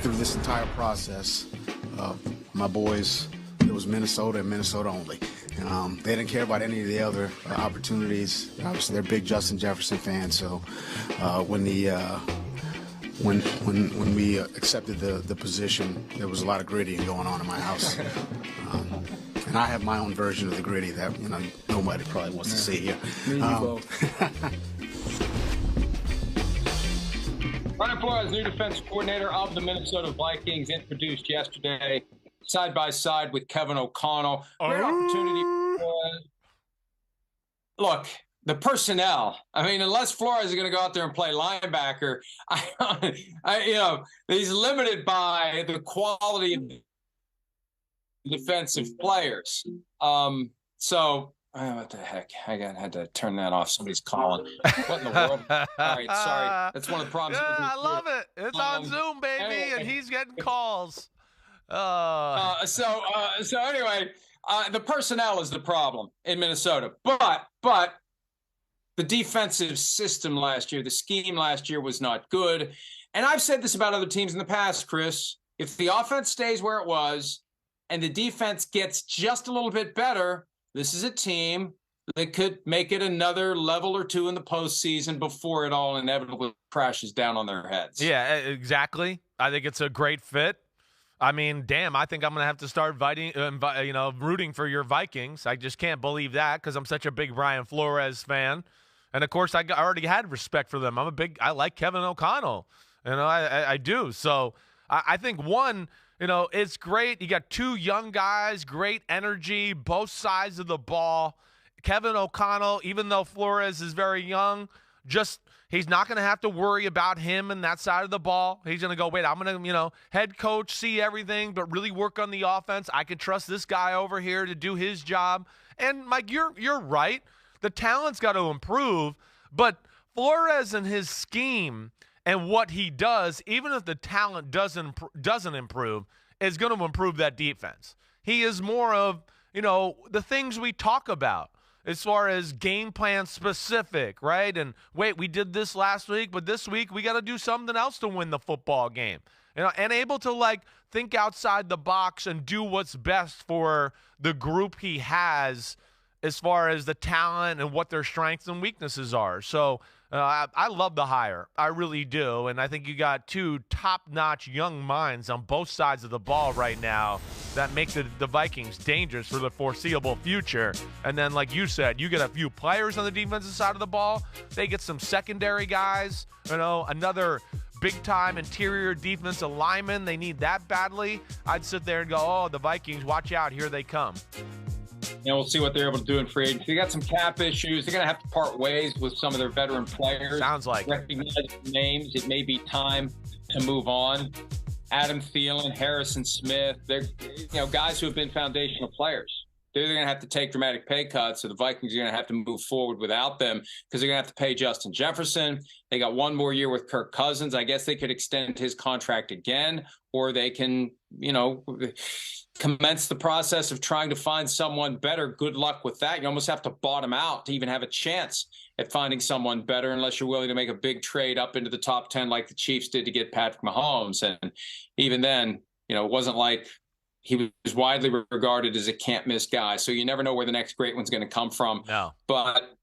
through this entire process, my boys, it was Minnesota and Minnesota only. They didn't care about any of the other opportunities. Obviously, they're big Justin Jefferson fans, so when we accepted the position, there was a lot of gritty going on in my house. And I have my own version of the gritty that nobody probably wants to see here. Me and you both. Brian Flores, new defense coordinator of the Minnesota Vikings, introduced yesterday side by side with Kevin O'Connell. Great opportunity. Look, the personnel. I mean, unless Flores is going to go out there and play linebacker, he's limited by the quality of defensive players. So, what the heck? I had to turn that off. Somebody's calling. What in the world? All right, sorry. That's one of the problems. Yeah, I love it. It's on Zoom, baby, anyway. And he's getting calls. So anyway, the personnel is the problem in Minnesota. But the defensive system last year, the scheme last year was not good. And I've said this about other teams in the past, Chris. If the offense stays where it was and the defense gets just a little bit better, this is a team that could make it another level or two in the postseason before it all inevitably crashes down on their heads. Yeah, exactly. I think it's a great fit. I mean, damn, I think I'm going to have to start rooting for your Vikings. I just can't believe that because I'm such a big Brian Flores fan. And, of course, I already had respect for them. I like Kevin O'Connell. I do. So I think, one, it's great. You got two young guys, great energy, both sides of the ball. Kevin O'Connell, even though Flores is very young, he's not going to have to worry about him and that side of the ball. He's going to go, wait, I'm going to, head coach, see everything, but really work on the offense. I can trust this guy over here to do his job. And, Mike, you're right. The talent's got to improve, but Flores and his scheme and what he does, even if the talent doesn't improve, is going to improve that defense. He is more of, the things we talk about as far as game plan specific, right? And wait, we did this last week, but this week we got to do something else to win the football game. And able to think outside the box and do what's best for the group he has as far as the talent and what their strengths and weaknesses are. So I love the hire. I really do. And I think you got two top-notch young minds on both sides of the ball right now that make the Vikings dangerous for the foreseeable future. And then, like you said, you get a few players on the defensive side of the ball. They get some secondary guys, another big-time interior defensive lineman. They need that badly. I'd sit there and go, oh, the Vikings, watch out. Here they come. We'll see what they're able to do in free agency. They got some cap issues. They're going to have to part ways with some of their veteran players. Sounds like recognize names. It may be time to move on. Adam Thielen, Harrison Smith, they're guys who have been foundational players. They're going to have to take dramatic pay cuts, so the Vikings are going to have to move forward without them because they're going to have to pay Justin Jefferson. They got one more year with Kirk Cousins. I guess they could extend his contract again, or they can, commence the process of trying to find someone better. Good luck with that. You almost have to bottom out to even have a chance at finding someone better unless you're willing to make a big trade up into the top 10 like the Chiefs did to get Patrick Mahomes. And even then, it wasn't like he was widely regarded as a can't-miss guy. So you never know where the next great one's going to come from. No. But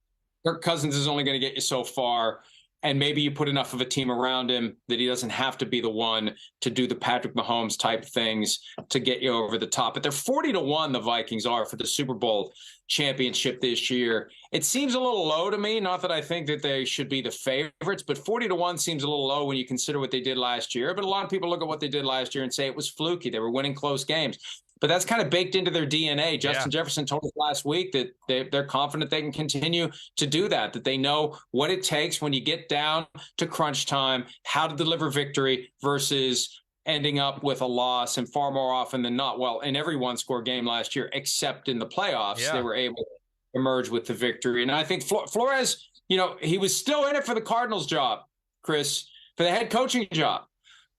Kirk Cousins is only going to get you so far. And maybe you put enough of a team around him that he doesn't have to be the one to do the Patrick Mahomes type things to get you over the top. But they're 40-1, the Vikings are, for the Super Bowl championship this year. It seems a little low to me. Not that I think that they should be the favorites, but 40-1 seems a little low when you consider what they did last year. But a lot of people look at what they did last year and say it was fluky. They were winning close games. But that's kind of baked into their DNA. Justin Jefferson told us last week that they're confident they can continue to do that they know what it takes when you get down to crunch time, how to deliver victory versus ending up with a loss. And far more often than not, in every one-score game last year, except in the playoffs, they were able to emerge with the victory. And I think Flores, he was still in it for the Cardinals job, Chris, for the head coaching job.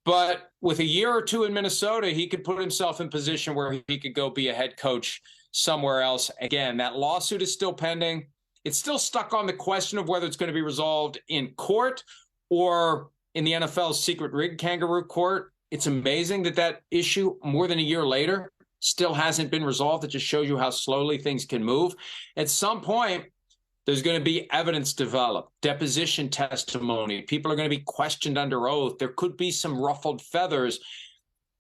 But with a year or two in Minnesota, he could put himself in position where he could go be a head coach somewhere else. Again, that lawsuit is still pending. It's still stuck on the question of whether it's going to be resolved in court or in the NFL's secret rig kangaroo court. it's amazing that issue more than a year later still hasn't been resolved. It just shows you how slowly things can move. At some point, there's going to be evidence developed, deposition testimony. People are going to be questioned under oath. There could be some ruffled feathers.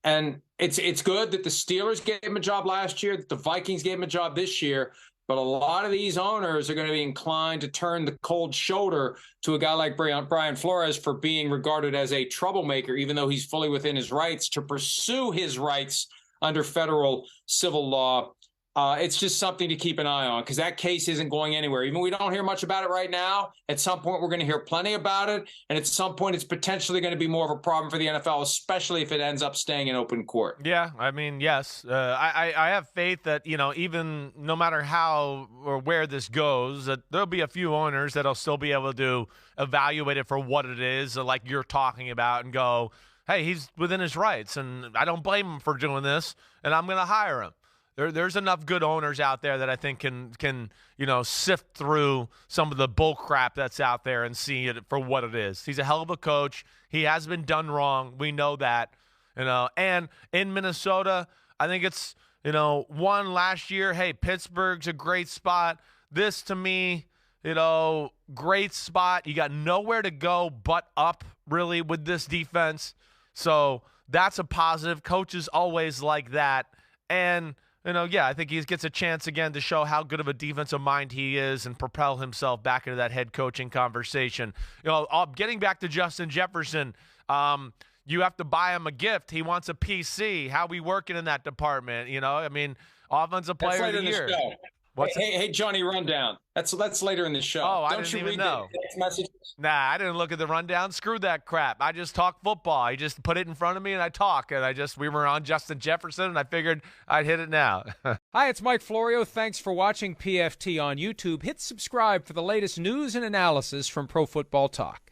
And it's good that the Steelers gave him a job last year, that the Vikings gave him a job this year. But a lot of these owners are going to be inclined to turn the cold shoulder to a guy like Brian Flores for being regarded as a troublemaker, even though he's fully within his rights to pursue his rights under federal civil law. It's just something to keep an eye on because that case isn't going anywhere. Even we don't hear much about it right now. At some point, we're going to hear plenty about it. And at some point, it's potentially going to be more of a problem for the NFL, especially if it ends up staying in open court. Yeah, I mean, yes. I have faith that, even no matter how or where this goes, that there'll be a few owners that'll still be able to evaluate it for what it is, like you're talking about, and go, hey, he's within his rights, and I don't blame him for doing this, and I'm going to hire him. There's enough good owners out there that I think can sift through some of the bull crap that's out there and see it for what it is. He's a hell of a coach. He has been done wrong. We know that. And in Minnesota, I think it's one last year. Hey, Pittsburgh's a great spot. This to me, great spot. You got nowhere to go but up really with this defense. So that's a positive. Coaches always like that. And I think he gets a chance again to show how good of a defensive mind he is and propel himself back into that head coaching conversation. Getting back to Justin Jefferson, you have to buy him a gift. He wants a PC. How we working in that department? Offensive player of the year. Hey, Johnny, rundown. That's later in the show. Oh, I didn't even know. Nah, I didn't look at the rundown. Screw that crap. I just talk football. I just put it in front of me and I talk. And we were on Justin Jefferson and I figured I'd hit it now. Hi, it's Mike Florio. Thanks for watching PFT on YouTube. Hit subscribe for the latest news and analysis from Pro Football Talk.